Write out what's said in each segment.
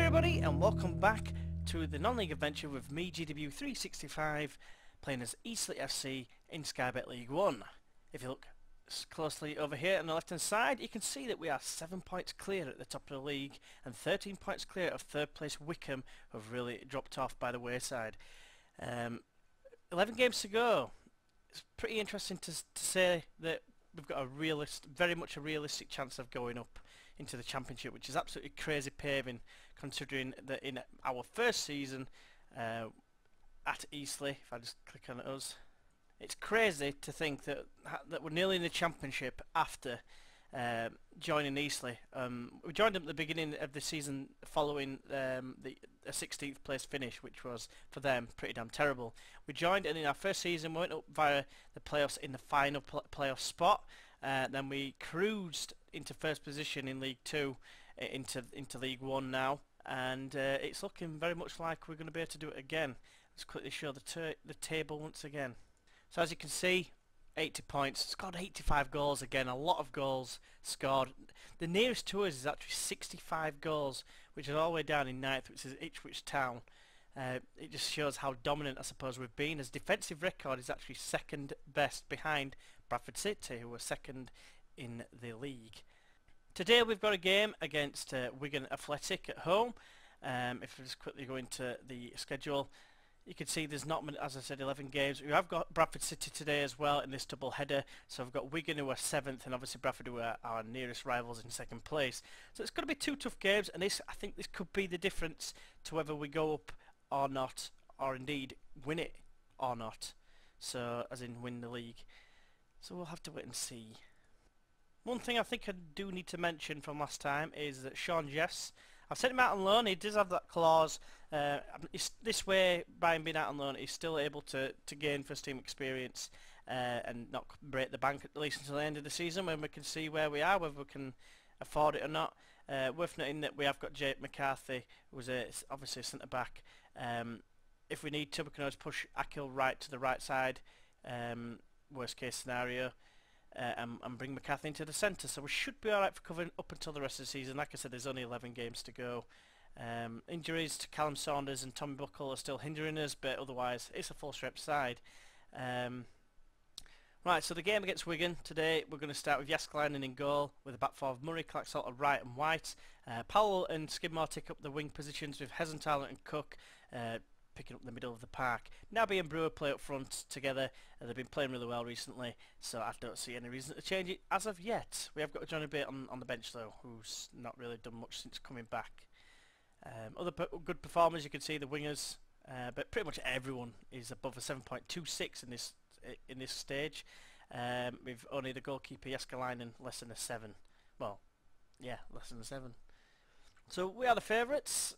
everybody, and welcome back to the non-league adventure with me, GW365, playing as Eastleigh FC in Sky Bet League 1. If you look closely over here on the left hand side, you can see that we are 7 points clear at the top of the league and 13 points clear of third place WICCUP, who have really dropped off by the wayside. 11 games to go. It's pretty interesting to say that we've got very much a realistic chance of going up into the championship, which is absolutely crazy paving considering that in our first season at Eastleigh, if I just click on us, it's crazy to think that we're nearly in the championship after joining Eastleigh. We joined them at the beginning of the season following a 16th place finish, which was for them pretty damn terrible. We joined, and in our first season we went up via the playoffs in the final playoff spot. Then we cruised into first position in League 2 into League 1 now, and it's looking very much like we're going to be able to do it again. Let's quickly show the table once again. So as you can see, 80 points, scored 85 goals again, a lot of goals scored. The nearest to us is actually 65 goals, which is all the way down in 9th, which is Ipswich Town. It just shows how dominant I suppose we've been, as defensive record is actually second best behind Bradford City, who are second in the league. Today we've got a game against Wigan Athletic at home. If we just quickly go into the schedule, you can see there's not, as I said, 11 games. We have got Bradford City today as well in this double header. So we've got Wigan, who are 7th, and obviously Bradford, who are our nearest rivals, in 2nd place. So it's going to be two tough games, and I think this could be the difference to whether we go up or not, or indeed win it or not. So as in win the league. So we'll have to wait and see. One thing I think I do need to mention from last time is that Sean Jeffs, I've sent him out on loan. He does have that clause. This way, by him being out on loan, he's still able to gain first team experience and not break the bank at least until the end of the season, when we can see where we are, whether we can afford it or not. Worth noting that we have got Jake McCarthy, who's obviously a centre back. If we need to, we can always push Akil right to the right side. Worst case scenario, and bring McCarthy into the centre, so we should be alright for covering up until the rest of the season. Like I said, there's only 11 games to go. Injuries to Callum Saunders and Tommy Buckle are still hindering us, but otherwise it's a full strength side. Right, so the game against Wigan today, we're going to start with Jaskalainen in goal, with a back four of Murray, Clark-Salter, Wright and White. Powell and Skidmore take up the wing positions, with Hesenthal and Cook picking up the middle of the park. Naby and Brewer play up front together. They've been playing really well recently, so I don't see any reason to change it as of yet. We have got Johnny Bate on the bench though, who's not really done much since coming back. Other good performers, you can see the wingers, but pretty much everyone is above a 7.26 in this stage. With only the goalkeeper Jaskalainen less than a 7. Well, yeah, less than a 7. So we are the favourites.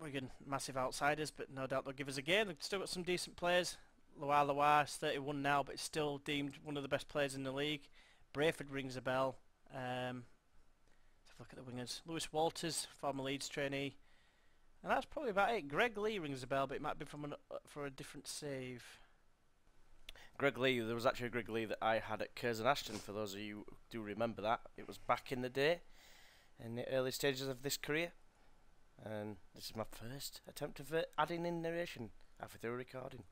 Wigan, massive outsiders, but no doubt they'll give us a game. They've still got some decent players. Loire is 31 now, but is still deemed one of the best players in the league. Brayford rings a bell. Let's have a look at the wingers. Lewis Walters, former Leeds trainee. And that's probably about it. Greg Lee rings a bell, but it might be for a different save. Greg Lee, there was actually a Greg Lee that I had at Curzon Ashton, for those of you who do remember that. It was back in the day, in the early stages of this career. And this is my first attempt of adding in narration after the recording.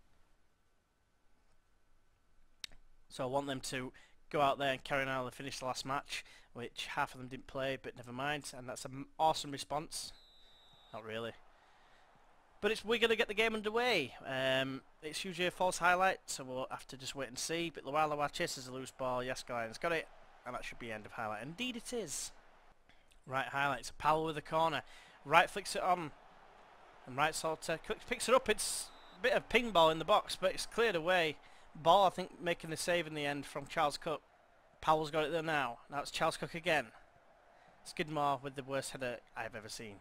So I want them to go out there and carry on how they finished the last match, which half of them didn't play, but never mind. And that's an awesome response. Not really. But we're going to get the game underway. It's usually a false highlight, so we'll have to just wait and see. But Loire chases a loose ball. Jaskalainen's got it, and that should be end of highlight. Indeed it is. Right, highlights. Powell with the corner. Wright flicks it on, and Wright Salter picks it up. It's a bit of ping ball in the box, but it's cleared away. Ball, I think, making the save in the end from Charles Cook. Powell's got it there now. Now it's Charles Cook again. Skidmore with the worst header I've ever seen.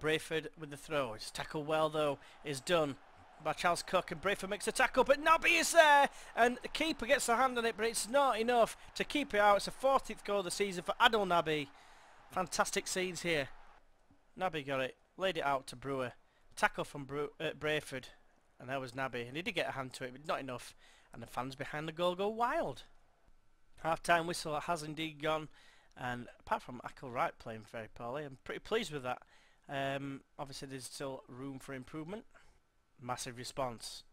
Brayford with the throw. His tackle well, though, is done by Charles Cook, and Brayford makes a tackle, but Naby is there, and the keeper gets a hand on it, but it's not enough to keep it out. It's the 14th goal of the season for Adil Naby. Fantastic scenes here. Naby got it, laid it out to Brewer. Tackle from Brayford, and there was Naby, and he did get a hand to it, but not enough. And the fans behind the goal go wild. Half-time whistle has indeed gone, And apart from Ackle Wright playing very poorly, I'm pretty pleased with that. Obviously there's still room for improvement. Massive response.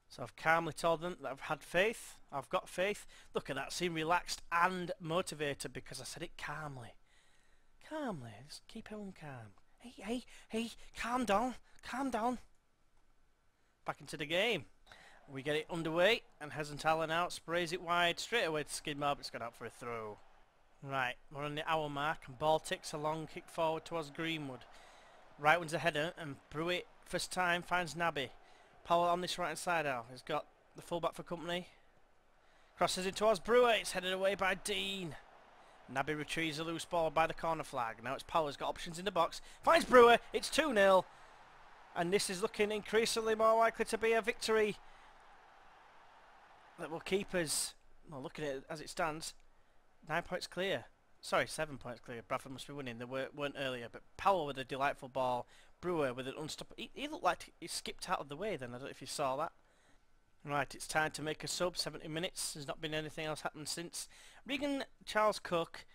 So I've calmly told them that I've had faith. I've got faith. Look at that, seem relaxed and motivated because I said it calmly. Calmly, just keep everyone calm. Hey, calm down, calm down. Back into the game. We get it underway, and Hesenthaler now sprays it wide straight away to Skidmore, but it's gone out for a throw. Right, we're on the hour mark, and ball ticks a long kick forward towards Greenwood. Right one's a header, and Brewitt, first time, finds Nabby. Powell on this right hand side now. He's got the fullback for company. Crosses it towards Brewer. It's headed away by Dean. Nabby retrieves a loose ball by the corner flag. Now it's Powell. He's got options in the box. Finds Brewer. It's 2-0. And this is looking increasingly more likely to be a victory that will keep us... Well, look at it as it stands. 9 points clear. Sorry, 7 points clear. Bradford must be winning. They weren't earlier. But Powell with a delightful ball. Brewer with an unstoppable... He looked like he skipped out of the way then. I don't know if you saw that. Right, it's time to make a sub. 70 minutes. There's not been anything else happened since. Regan Charles Cook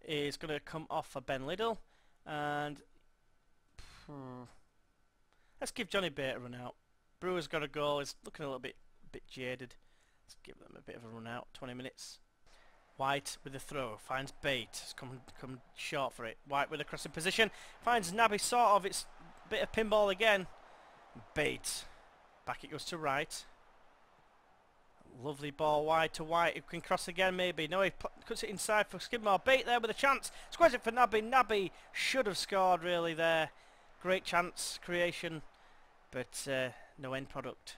is going to come off for Ben Liddell. And... let's give Johnny Bate a run out. Brewer's got a goal. He's looking a little bit jaded. Let's give them a bit of a run out. 20 minutes. White with the throw. Finds Bate. It's come short for it. White with a crossing position. Finds Nabby sort of. It's a bit of pinball again. Bate. Back it goes to Wright. Lovely ball wide to White. Who can cross again maybe. No, he cuts it inside for Skidmore. Bate there with a chance. Squares it for Nabby. Nabby should have scored really there. Great chance creation. But no end product.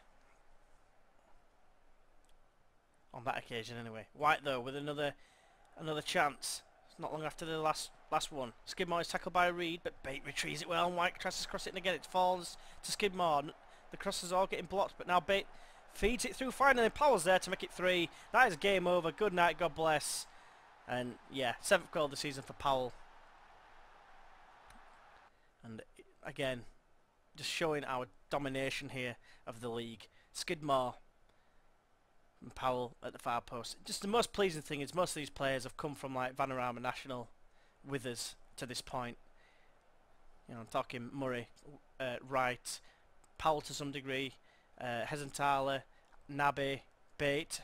On that occasion anyway. White though with another chance. It's not long after the last one. Skidmore is tackled by Reed, but Bate retrieves it well and White tries to cross it and again it falls to Skidmore. The crosses are all getting blocked, but now Bate feeds it through fine and then Powell's there to make it 3. That is game over. Good night, God bless. And yeah, 7th goal of the season for Powell. And again, just showing our domination here of the league. Skidmore and Powell at the far post. Just the most pleasing thing is most of these players have come from like Vanarama National with us to this point. You know, I'm talking Murray, Wright, Powell to some degree, Hesenthaler, Nabby, Bate.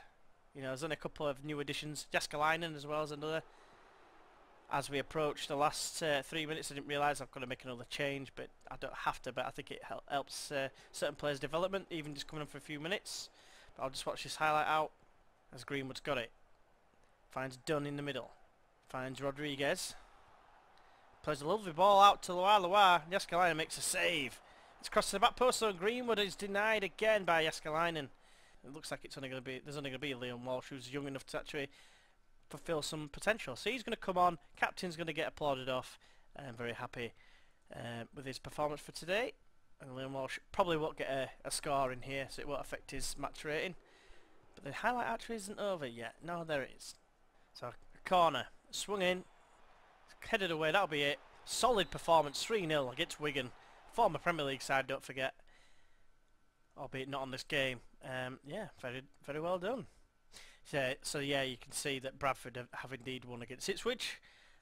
You know, there's only a couple of new additions. Jaskalainen as well as another. As we approach the last 3 minutes, I didn't realise I've got to make another change, but I don't have to. But I think it helps certain players' development, even just coming on for a few minutes. But I'll just watch this highlight out as Greenwood's got it. Finds Dunn in the middle. Finds Rodriguez. Plays a lovely ball out to Loire. Jaskalainen makes a save. It's crossed to the back post, so Greenwood is denied again by Jaskalainen. It looks like there's only going to be Liam Walsh, who's young enough to actually fulfill some potential. So he's going to come on. Captain's going to get applauded off. I'm very happy with his performance for today. And Liam Walsh probably won't get a score in here, so it won't affect his match rating. But the highlight actually isn't over yet. No, there it is. So a corner, swung in, headed away. That'll be it. Solid performance, 3-0 against Wigan. Former Premier League side, don't forget. Albeit not on this game. Yeah, very well done. So yeah, you can see that Bradford have indeed won against Ipswich.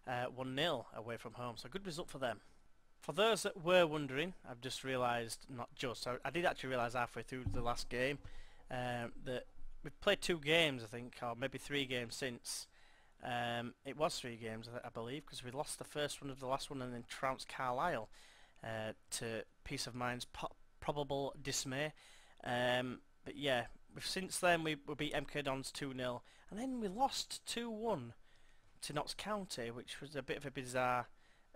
1-0 away from home, so good result for them. For those that were wondering, I've just realised, I did actually realise halfway through the last game that we've played 2 games, I think, or maybe 3 games since. It was 3 games, I believe, because we lost the first one of the last one and then trounced Carlisle to Peace of Mind's probable dismay. But yeah, since then we beat MK Dons 2-0, and then we lost 2-1 to Notts County, which was a bit of a bizarre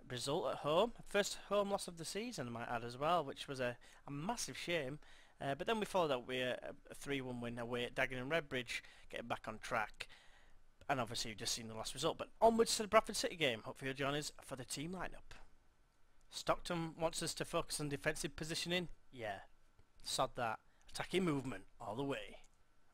result at home. First home loss of the season, I might add as well, which was a massive shame. But then we followed up with a 3-1 win away at Dagenham and Redbridge, getting back on track. And obviously you've just seen the last result. But onwards to the Bradford City game. Hopefully you'll join us for the team lineup. Stockton wants us to focus on defensive positioning. Yeah, sod that. Attacking movement all the way.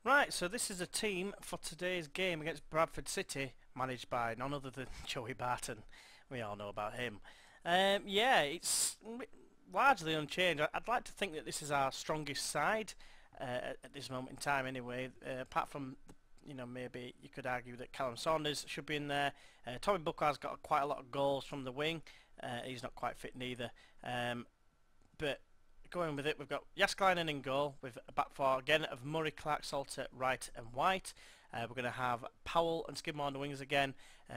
Right, so this is a team for today's game against Bradford City, managed by none other than Joey Barton. We all know about him. Yeah, it's largely unchanged. I'd like to think that this is our strongest side at this moment in time anyway, apart from you know, maybe you could argue that Callum Saunders should be in there. Tommy Buckhardt's got quite a lot of goals from the wing. He's not quite fit neither. But going with it, we've got Jääskeläinen in goal with a back four again of Murray, Clark, Salter, Wright and White. We're going to have Powell and Skidmore on the wings again,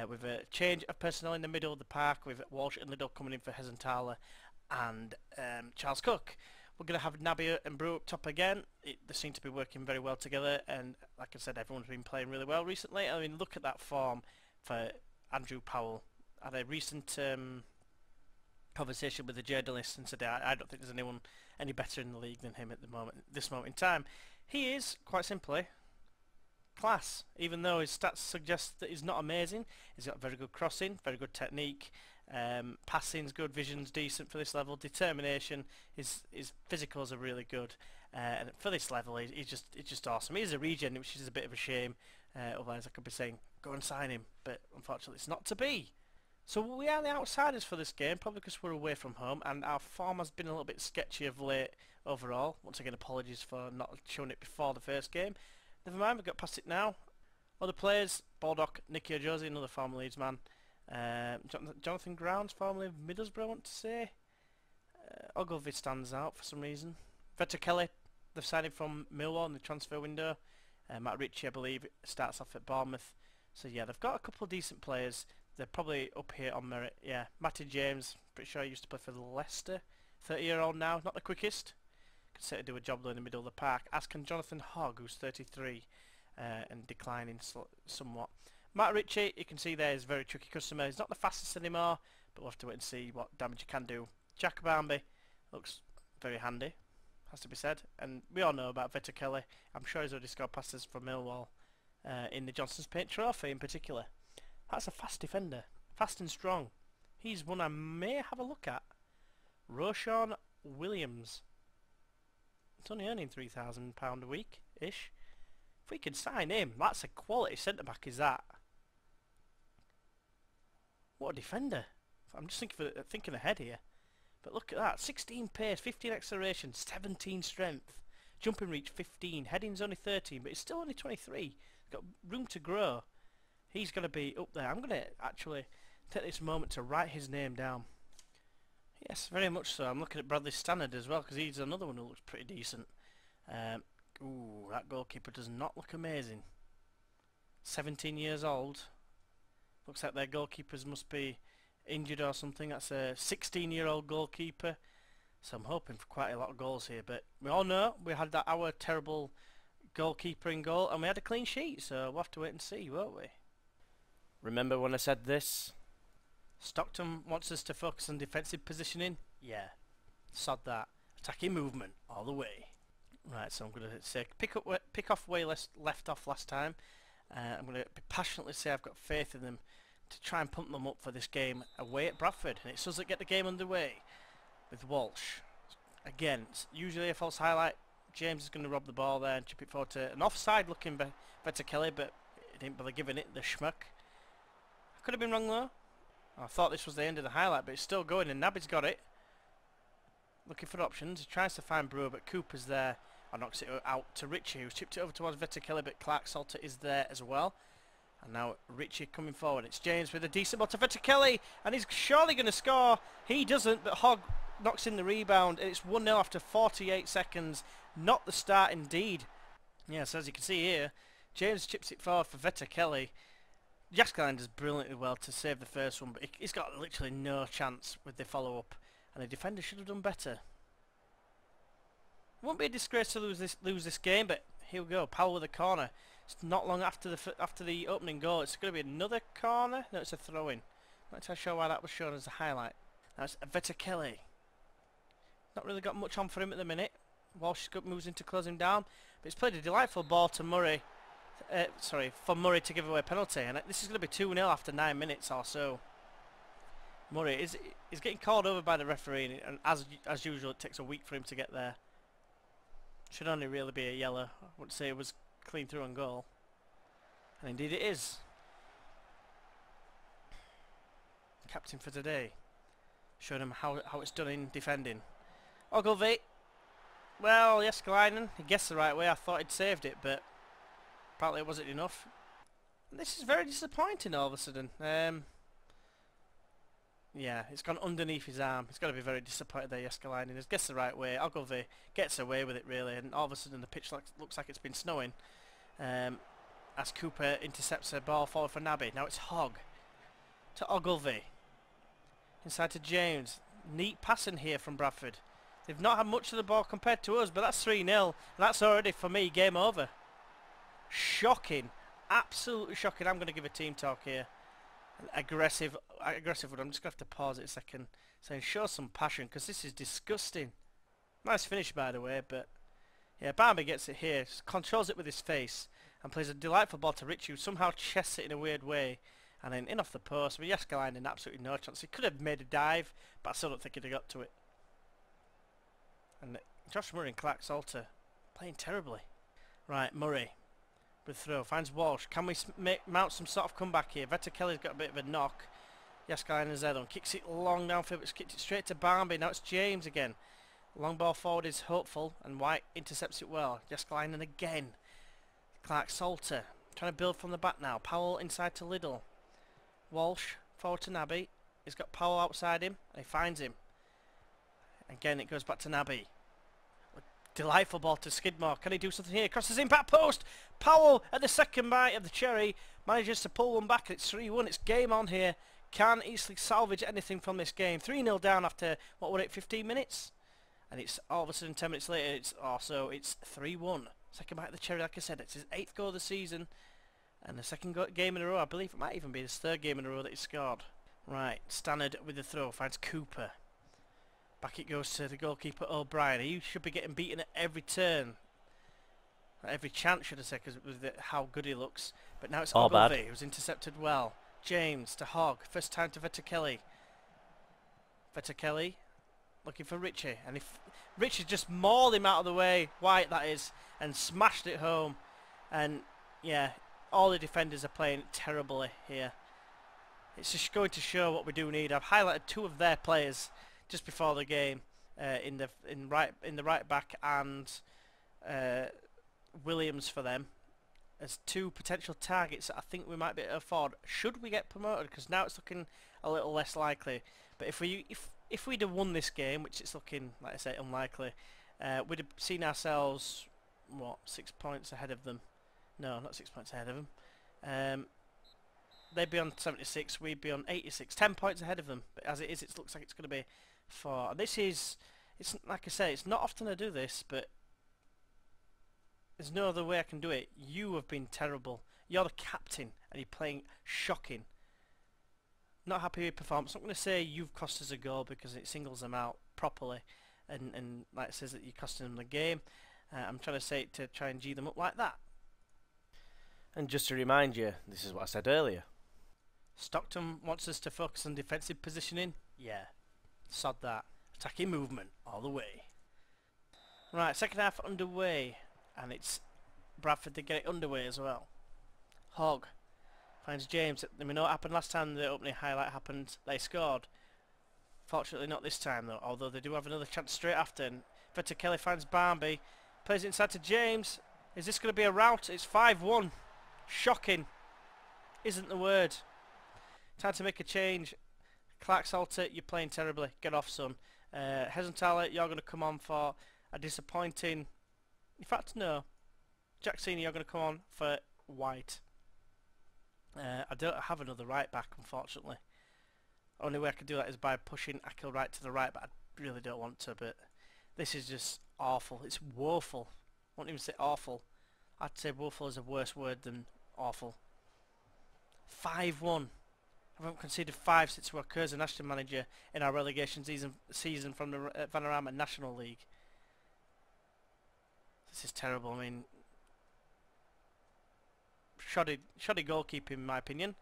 with a change of personnel in the middle of the park with Walsh and Liddell coming in for Hesenthaler and Charles Cook. We're going to have Nabier and Brew up top again. They seem to be working very well together, and like I said, everyone's been playing really well recently. I mean, look at that form for Andrew Powell. I had a recent conversation with the journalist and said I don't think there's anyone any better in the league than him at this moment in time. He is, quite simply, class. Even though his stats suggest that he's not amazing, he's got very good crossing, very good technique, passing's good, vision's decent for this level, determination, his physicals are really good, and for this level he's just awesome. He's a regen, which is a bit of a shame. Otherwise I could be saying go and sign him, but unfortunately it's not to be. So we are the outsiders for this game, probably because we're away from home, and our form has been a little bit sketchy of late overall. Once again, apologies for not showing it before the first game. Never mind, we've got past it now. Other players, Baldock, Nicky Ojosi, another former Leeds man. Jonathan Grounds, formerly of Middlesbrough, I want to say. Ogilvie stands out for some reason. Vetter Kelly, they've signed him from Millwall in the transfer window. Matt Ritchie, I believe, starts off at Bournemouth. So yeah, they've got a couple of decent players. They're probably up here on merit. Yeah, Matty James, pretty sure he used to play for Leicester. 30-year-old now, not the quickest. Could certainly do a job though in the middle of the park. As can Jonathan Hogg, who's 33 and declining somewhat. Matt Ritchie, you can see there, is a very tricky customer. He's not the fastest anymore, but we'll have to wait and see what damage he can do. Jack Barmby looks very handy, has to be said. And we all know about Vetter Kelly. I'm sure he's already scored passes for Millwall in the Johnson's Paint Trophy in particular. That's a fast defender, fast and strong. He's one I may have a look at. Roshan Williams. It's only earning £3,000 a week-ish. If we can sign him, that's a quality centre-back, is that? What a defender. I'm just thinking ahead here. But look at that. 16 pace, 15 acceleration, 17 strength. Jumping reach 15. Heading's only 13, but he's still only 23. He's got room to grow. He's going to be up there. I'm going to actually take this moment to write his name down. Yes, very much so. I'm looking at Bradley Stannard as well, because he's another one who looks pretty decent. Ooh, that goalkeeper does not look amazing. 17 years old. Looks like their goalkeepers must be injured or something. That's a 16-year-old goalkeeper. So I'm hoping for quite a lot of goals here. But we all know we had our terrible goalkeeper in goal, and we had a clean sheet. So we'll have to wait and see, won't we? Remember when I said this? Stockton wants us to focus on defensive positioning. Yeah, sod that. Attacking movement all the way. Right, so I'm going to say pick off where left off last time. I'm going to passionately say I've got faith in them to try and pump them up for this game away at Bradford, and it's us that get the game underway with Walsh. Again, it's usually a false highlight. James is going to rob the ball there and chip it forward to an offside looking Vetter Kelly, but he didn't bother giving it the schmuck. I could have been wrong though. I thought this was the end of the highlight, but it's still going, and Naby's got it. Looking for options. He tries to find Brewer, but Cooper's there. And knocks it out to Ritchie, who's chipped it over towards Vetter Kelly, but Clark Salter is there as well. And now Ritchie coming forward. It's James with a decent ball to Vetter Kelly, and he's surely going to score. He doesn't, but Hogg knocks in the rebound, and it's 1-0 after 48 seconds. Not the start indeed. Yes, as you can see here, James chips it forward for Vetter Kelly. Jääskeläinen does brilliantly well to save the first one, but he's got literally no chance with the follow-up, and the defender should have done better. It won't be a disgrace to lose this game, but here we go. Powell with a corner. It's not long after the opening goal. It's going to be another corner. No, it's a throw-in. Not entirely sure why that was shown as a highlight. Now it's Vetter Kelly. Not really got much on for him at the minute. Walsh moves in to close him down, but he's played a delightful ball to Murray. For Murray to give away a penalty, and this is going to be 2-0 after 9 minutes or so. Murray is getting called over by the referee, and as usual, it takes a week for him to get there. Should only really be a yellow. I wouldn't say it was clean through on goal. And indeed it is. Captain for today. Showing him how it's done in defending. Ogilvie. Well, Jääskeläinen, he guessed the right way. I thought he'd saved it, but apparently it wasn't enough. And this is very disappointing all of a sudden. Yeah, it's gone underneath his arm. He's got to be very disappointed there, Jääskeläinen. He gets the right way. Ogilvy gets away with it really, and all of a sudden the pitch looks like it's been snowing. As Cooper intercepts a ball forward for Naby. Now it's Hogg to Ogilvy. Inside to James. Neat passing here from Bradford. They've not had much of the ball compared to us, but that's 3-0. That's already, for me, game over. Shocking. Absolutely shocking. I'm going to give a team talk here. Aggressive one. I'm just going to have to pause it a second. Saying show some passion, because this is disgusting. Nice finish, by the way, but yeah, Barnby gets it here. Controls it with his face and plays a delightful ball to Rich, who somehow chests it in a weird way. And then in off the post, with Jääskeläinen absolutely no chance. He could have made a dive, but I still don't think he'd have got to it. And Josh Murray and Clark Salter playing terribly. Right, Murray with throw, finds Walsh. Can we mount some sort of comeback here? Veta Kelly's got a bit of a knock. Jääskeläinen's head on, kicks it long downfield, but kicked it straight to Barnby. Now it's James again. Long ball forward is hopeful, and White intercepts it well. Jääskeläinen again. Clark Salter trying to build from the back now. Powell inside to Liddell. Walsh forward to Naby. He's got Powell outside him, and he finds him. Again, it goes back to Naby. Delightful ball to Skidmore. Can he do something here? Crosses in back post. Powell at the second bite of the cherry manages to pull one back. It's 3-1. It's game on here. Can Eastleigh salvage anything from this game? 3-0 down after, what were it, 15 minutes? And it's all of a sudden 10 minutes later, it's 3-1. Second bite of the cherry, like I said. It's his 8th goal of the season. And the second game in a row. I believe it might even be his 3rd game in a row that he scored. Right, Stannard with the throw. Finds Cooper. Back it goes to the goalkeeper O'Brien. He should be getting beaten at every turn. At every chance, should I say, because with how good he looks. But now it's Ogilvy, who's intercepted well. James to Hogg. First time to Veta Kelly. Veta Kelly looking for Richie. And if Richie just mauled him out of the way, White that is, and smashed it home. And yeah, all the defenders are playing terribly here. It's just going to show what we do need. I've highlighted 2 of their players just before the game, in the right back and Williams for them as 2 potential targets that I think we might be able to afford should we get promoted, because now it's looking a little less likely. But if we'd have won this game, which it's looking, like I say, unlikely, we'd have seen ourselves, what, 6 points ahead of them. No, not 6 points ahead of them. They'd be on 76, we'd be on 86, 10 points ahead of them. But as it is, it looks like it's going to be 4. And this is, it's like I say, it's not often I do this, but there's no other way I can do it. You have been terrible. You're the captain, and you're playing shocking. Not happy with your performance. I'm not going to say you've cost us a goal, because it singles them out properly, and like it says that you're costing them the game. I'm trying to say it to try and G them up like that. And just to remind you, this is what I said earlier. Stockton wants us to focus on defensive positioning. Yeah, sod that. Attacking movement all the way. Right, second half underway, and it's Bradford to get it underway as well. Hogg finds James. We know what happened last time the opening highlight happened. They scored. Fortunately not this time though, although they do have another chance straight after. And Veta Kelly finds Barnby. Plays it inside to James. Is this going to be a rout? It's 5-1. Shocking isn't the word. Time to make a change. Clark Salter, you're playing terribly. Get off, son. Hesenthaler, you're going to come on for a disappointing... In fact, no. Jack Senior, you're going to come on for White. I don't have another right back, unfortunately. Only way I could do that is by pushing Akil right to the right, but I really don't want to. But this is just awful. It's woeful. I won't even say awful. I'd say woeful is a worse word than awful. 5-1. I haven't conceded 5 since we were Curzon Ashton manager in our relegation season from the Vanarama National League. This is terrible. I mean, shoddy goalkeeping in my opinion.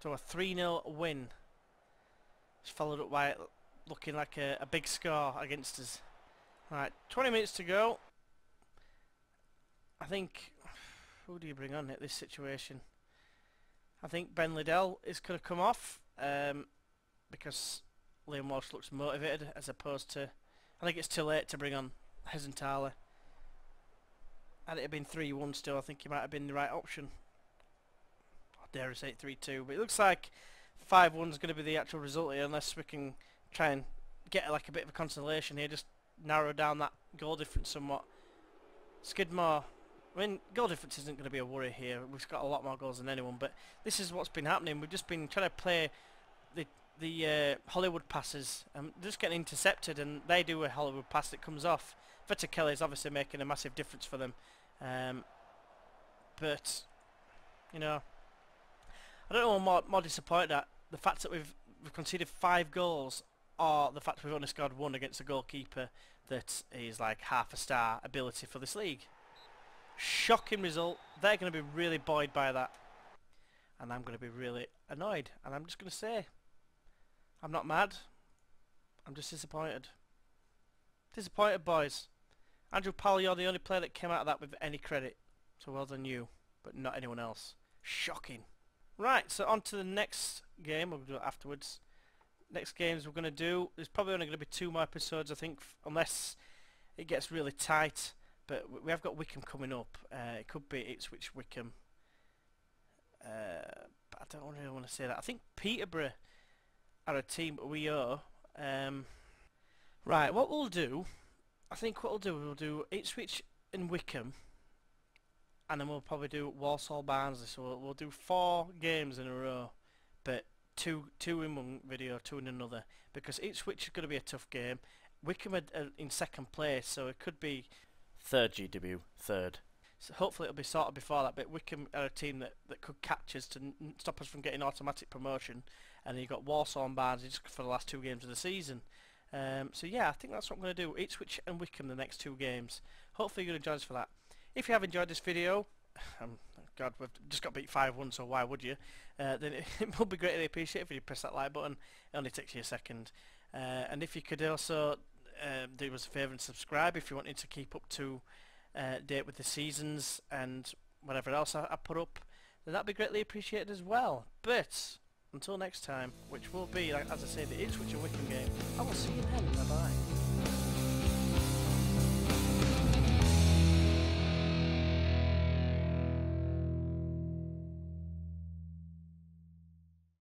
So a 3-0 win. It's followed up by looking like a big score against us. Right, 20 minutes to go. I think, who do you bring on at this situation? I think Ben Liddell is going to come off because Liam Walsh looks motivated, as opposed to, I think it's too late to bring on Hesenthaler. Had it been 3-1 still, I think he might have been the right option. I dare I say it 3-2, but it looks like 5-1 is going to be the actual result here, unless we can try and get like a bit of a consolation here, just narrow down that goal difference somewhat. Skidmore, I mean, goal difference isn't going to be a worry here. We've got a lot more goals than anyone, but this is what's been happening. We've just been trying to play the Hollywood passes and just getting intercepted, and they do a Hollywood pass that comes off. Kelly is obviously making a massive difference for them, but you know, I don't know what I'm more disappointed at, the fact that we've conceded 5 goals, or the fact we've only scored 1 against a goalkeeper that is like half a star ability for this league. Shocking result. They're going to be really buoyed by that, and I'm going to be really annoyed, and I'm just going to say I'm not mad, I'm just disappointed. Disappointed, boys. Andrew Powell, you're the only player that came out of that with any credit, so well done you, but not anyone else. Shocking. Right, so on to the next game. We'll do it afterwards. Next games we're going to do, there's probably only going to be 2 more episodes, I think, unless it gets really tight. But we have got Wickham coming up. It could be Ipswich Wickham. But I don't really want to say that. I think Peterborough are a team we owe. Right, what we'll do, I think what we'll do Ipswich and Wickham, and then we'll probably do Walsall Barnsley. So we'll do 4 games in a row, but two in one video, 2 in another, because Ipswich is going to be a tough game. Wickham are in second place, so it could be 3rd GW, 3rd. So hopefully it'll be sorted before that, but Wickham are a team that could catch us to stop us from getting automatic promotion, and then you've got Walsall and Barnsley just for the last 2 games of the season. So yeah, I think that's what I'm going to do. Ipswich and Wickham the next 2 games. Hopefully you're going to join us for that. If you have enjoyed this video, God, we've just got beat 5-1, so why would you? Then it would be greatly appreciated if you press that like button. It only takes you a second. And if you could also do us a favour and subscribe if you wanted to keep up to date with the seasons and whatever else I put up, then that'd be greatly appreciated as well. But until next time, which will be, as I say, the Ipswich and Wickham game, I will see you then. Bye bye.